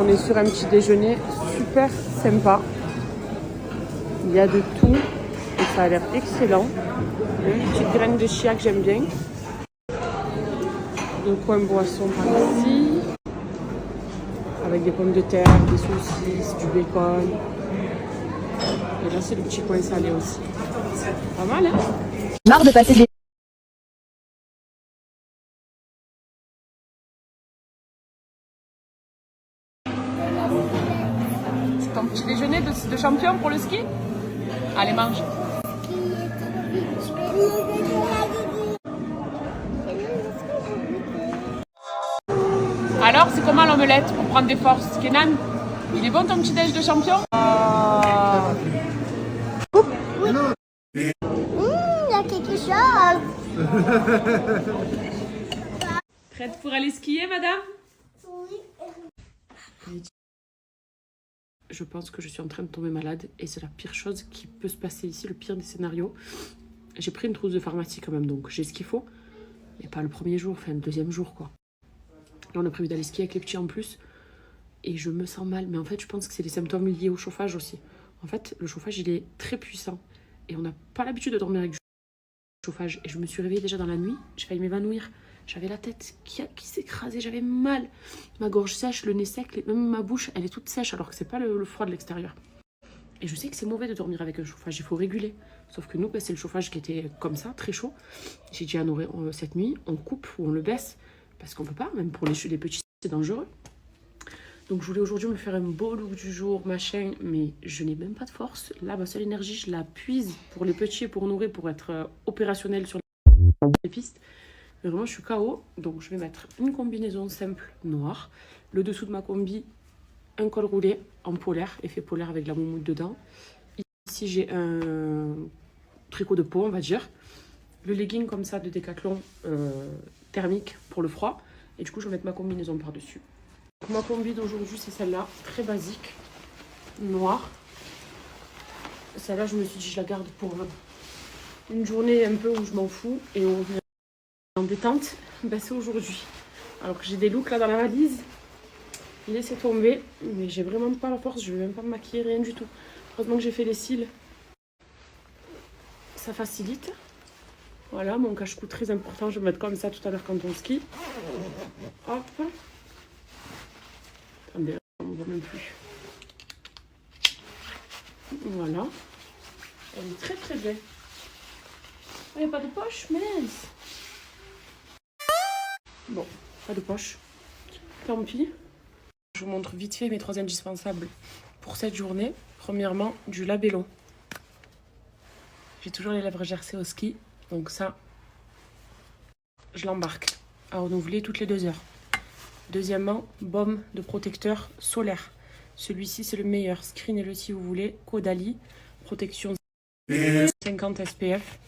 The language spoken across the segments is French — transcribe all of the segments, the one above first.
On est sur un petit déjeuner super sympa. Il y a de tout et ça a l'air excellent. Une petite graine de chia que j'aime bien. Deux coins boissons par ici. Avec des pommes de terre, des saucisses, du bacon. Et là c'est le petit coin salé aussi. Pas mal hein? Marre de passer des... C'est ton petit déjeuner de champion pour le ski? Allez mange. Alors, c'est comment l'omelette pour prendre des forces, Kenan? Il est bon ton petit déj de champion? Il y a quelque chose. Prête pour aller skier, madame? Oui. Je pense que je suis en train de tomber malade et c'est la pire chose qui peut se passer ici, le pire des scénarios. J'ai pris une trousse de pharmacie quand même, donc j'ai ce qu'il faut. Mais pas le premier jour, enfin le deuxième jour quoi. Là on a prévu d'aller skier avec les petits en plus. Et je me sens mal, mais en fait je pense que c'est des symptômes liés au chauffage aussi. En fait le chauffage il est très puissant. Et on n'a pas l'habitude de dormir avec du chauffage. Et je me suis réveillée déjà dans la nuit, j'ai failli m'évanouir. J'avais la tête qui s'écrasait, j'avais mal. Ma gorge sèche, le nez sec, même ma bouche, elle est toute sèche alors que c'est pas le froid de l'extérieur. Et je sais que c'est mauvais de dormir avec un chauffage, il faut réguler. Sauf que nous, bah, c'est le chauffage qui était comme ça, très chaud. J'ai dit à Noé, cette nuit, on coupe ou on le baisse. Parce qu'on peut pas, même pour les petits, c'est dangereux. Donc je voulais aujourd'hui me faire un beau look du jour, machin, mais je n'ai même pas de force. Là, ma seule énergie, je la puise pour les petits et pour Noé, pour être opérationnel sur les pistes. Mais vraiment, je suis KO, donc je vais mettre une combinaison simple noire. Le dessous de ma combi, un col roulé en polaire, effet polaire avec la moumoute dedans. Ici, j'ai un tricot de peau, on va dire. Le legging comme ça de Decathlon thermique pour le froid. Et du coup, je vais mettre ma combinaison par-dessus. Ma combi d'aujourd'hui, c'est celle-là, très basique, noire. Celle-là, je me suis dit, je la garde pour une journée un peu où je m'en fous et où en détente, ben c'est aujourd'hui. Alors que j'ai des looks là dans la valise, laissez tomber, mais j'ai vraiment pas la force, je vais même pas me maquiller, rien du tout. Heureusement que j'ai fait les cils, ça facilite. Voilà, mon cache-cou très important, je vais me mettre comme ça tout à l'heure quand on skie. Hop. Attendez, on ne voit même plus. Voilà. Elle est très très belle. Il n'y a pas de poche, mince. Bon, pas de poche. Tant pis. Je vous montre vite fait mes 3 indispensables pour cette journée. Premièrement, du labello. J'ai toujours les lèvres gercées au ski. Donc ça, je l'embarque à renouveler toutes les 2 heures. Deuxièmement, baume de protecteur solaire. Celui-ci, c'est le meilleur. Screenez-le si vous voulez. Caudalie, protection 50 SPF.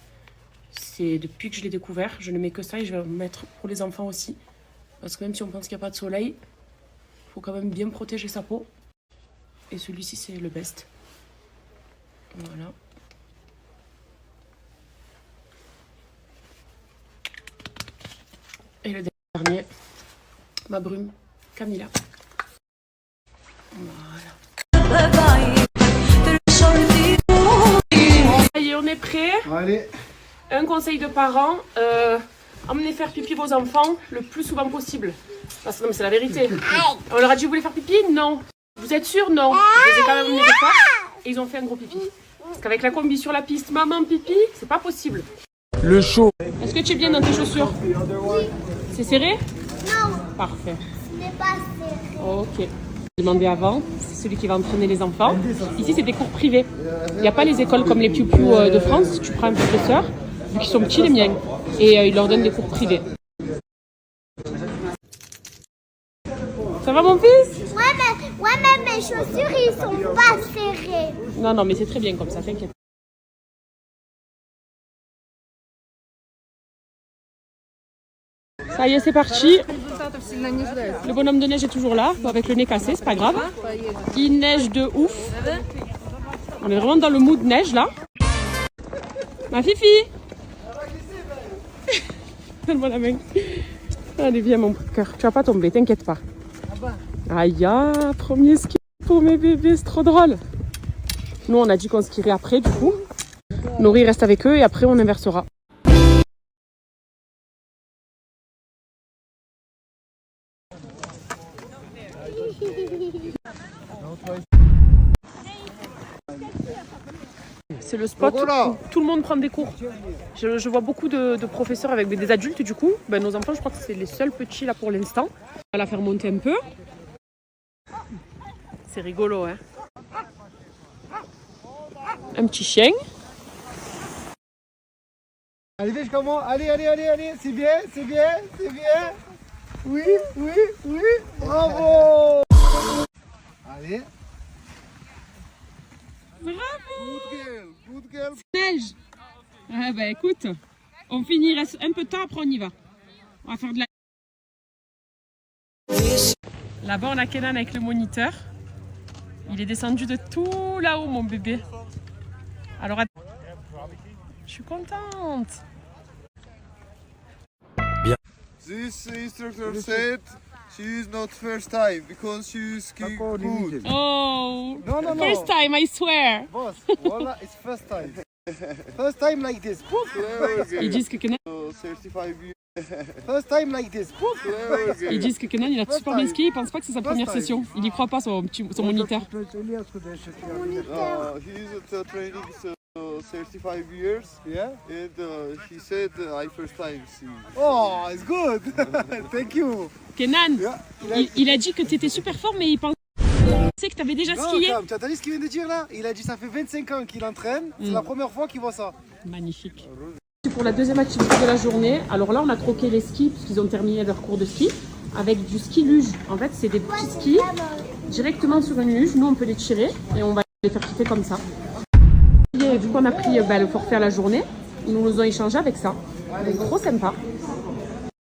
C'est depuis que je l'ai découvert. Je ne mets que ça et je vais en mettre pour les enfants aussi. Parce que même si on pense qu'il n'y a pas de soleil, il faut quand même bien protéger sa peau. Et celui-ci, c'est le best. Voilà. Et le dernier, ma brume Camilla. Voilà. Ça y est, on est prêt. Allez. Un conseil de parents, emmenez faire pipi vos enfants le plus souvent possible. Parce que non, mais c'est la vérité. On leur a dit, vous voulez faire pipi? Non. Vous êtes sûr? Non. Je les ai quand même emmenés des fois et ils ont fait un gros pipi. Parce qu'avec la combi sur la piste, maman pipi, c'est pas possible. Le chaud. Est-ce que tu es bien dans tes chaussures? C'est serré? Non, Parfait. ce n'est pas serré. Ok. Demandé avant, c'est celui qui va entraîner les enfants. Ici, c'est des cours privés. Il n'y a pas les écoles comme les piou-piou de France. Tu prends un professeur, vu qu'ils sont petits les miens, et il leur donne des cours privés. Ça va mon fils? Ouais, mais mes chaussures, ils sont pas serrés. Non, non, mais c'est très bien comme ça, t'inquiète. Ça y est, c'est parti. Le bonhomme de neige est toujours là, avec le nez cassé, c'est pas grave. Il neige de ouf. On est vraiment dans le mood neige là. Ma Fifi. Donne-moi la main. Allez, viens mon cœur. Tu vas pas tomber, t'inquiète pas. Aïe, premier ski pour mes bébés, c'est trop drôle. Nous, on a dit qu'on skierait après, du coup. Nori reste avec eux et après, on inversera. C'est le spot où tout le monde prend des cours. Je vois beaucoup de professeurs avec des adultes, du coup. Ben, nos enfants, je crois que c'est les seuls petits là pour l'instant. On va la faire monter un peu. C'est rigolo, hein. Un petit chien. Allez, viens jusqu'à moi. Allez, allez, allez, allez. C'est bien, c'est bien, c'est bien. Oui, oui, oui. Bravo. Allez. Bravo. Good girl. Neige. Ah bah écoute, on finit, il reste un peu de temps, après on y va. On va faire de la... Là-bas, on a Kenan avec le moniteur. Il est descendu de tout là-haut, mon bébé. Alors, je suis contente. This instructor said she's not first time because she's skiing good. Oh, No, no, no. first time, I swear. Boss, voilà, it's first time. First time like this. Ils disent que Kenan, 35 years. First time like this. ils disent que Kenan, il a super bien skié, il pense pas que c'est sa première session. Il y croit pas, son moniteur. He's training 35 years. Yeah. And he said I first time see. Oh, it's good. Thank you. Kenan, Yeah. il a dit que tu étais super fort, mais il pensait que tu avais déjà skié. Non, tu as entendu ce qu'il vient de dire là? Il a dit ça fait 25 ans qu'il entraîne. C'est la première fois qu'il voit ça. Magnifique. Pour la deuxième activité de la journée, alors là on a troqué les skis puisqu'ils ont terminé leur cours de ski avec du ski luge. En fait c'est des petits skis directement sur une luge, nous on peut les tirer et on va les faire kiffer comme ça. Et vu qu'on a pris le forfait à la journée, ils nous ont échangé avec ça. Donc, trop sympa.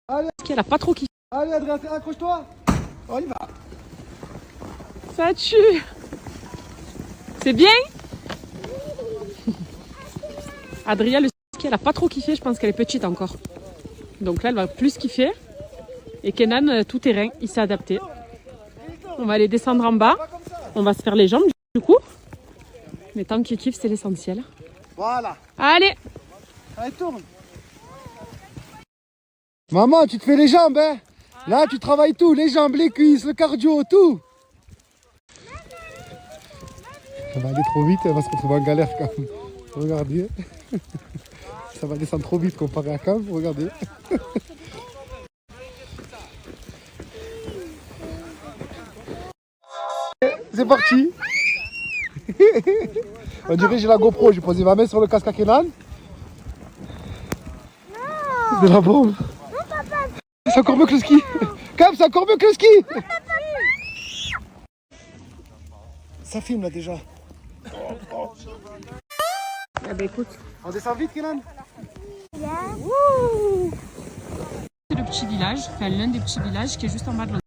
Allez. Elle a pas trop kiffé. Allez Adrien, accroche-toi. On y va. Ça tue. C'est bien. Adrien, le ski, elle a pas trop kiffé, je pense qu'elle est petite encore. Donc là, elle va plus kiffer. Et Kenan, tout terrain, il s'est adapté. On va aller descendre en bas. On va se faire les jambes, du coup. Mais tant qu'il kiffe, c'est l'essentiel. Voilà. Allez. Allez, tourne. Maman, tu te fais les jambes, hein? Là, tu travailles tout, les jambes, les cuisses, le cardio, tout. Ça va aller trop vite, elle va se retrouver en galère quand même. Regardez. Ça va descendre trop vite comparé à Cam, regardez. C'est parti. On dirait que j'ai la GoPro, j'ai posé ma main sur le casque à Kenan. C'est la bombe. C'est encore mieux que le ski. Cam, c'est encore mieux que le ski. Ça filme là déjà. Ah bah écoute. On descend vite, Kenan. C'est le petit village, enfin l'un des petits villages qui est juste en bas de l'autre.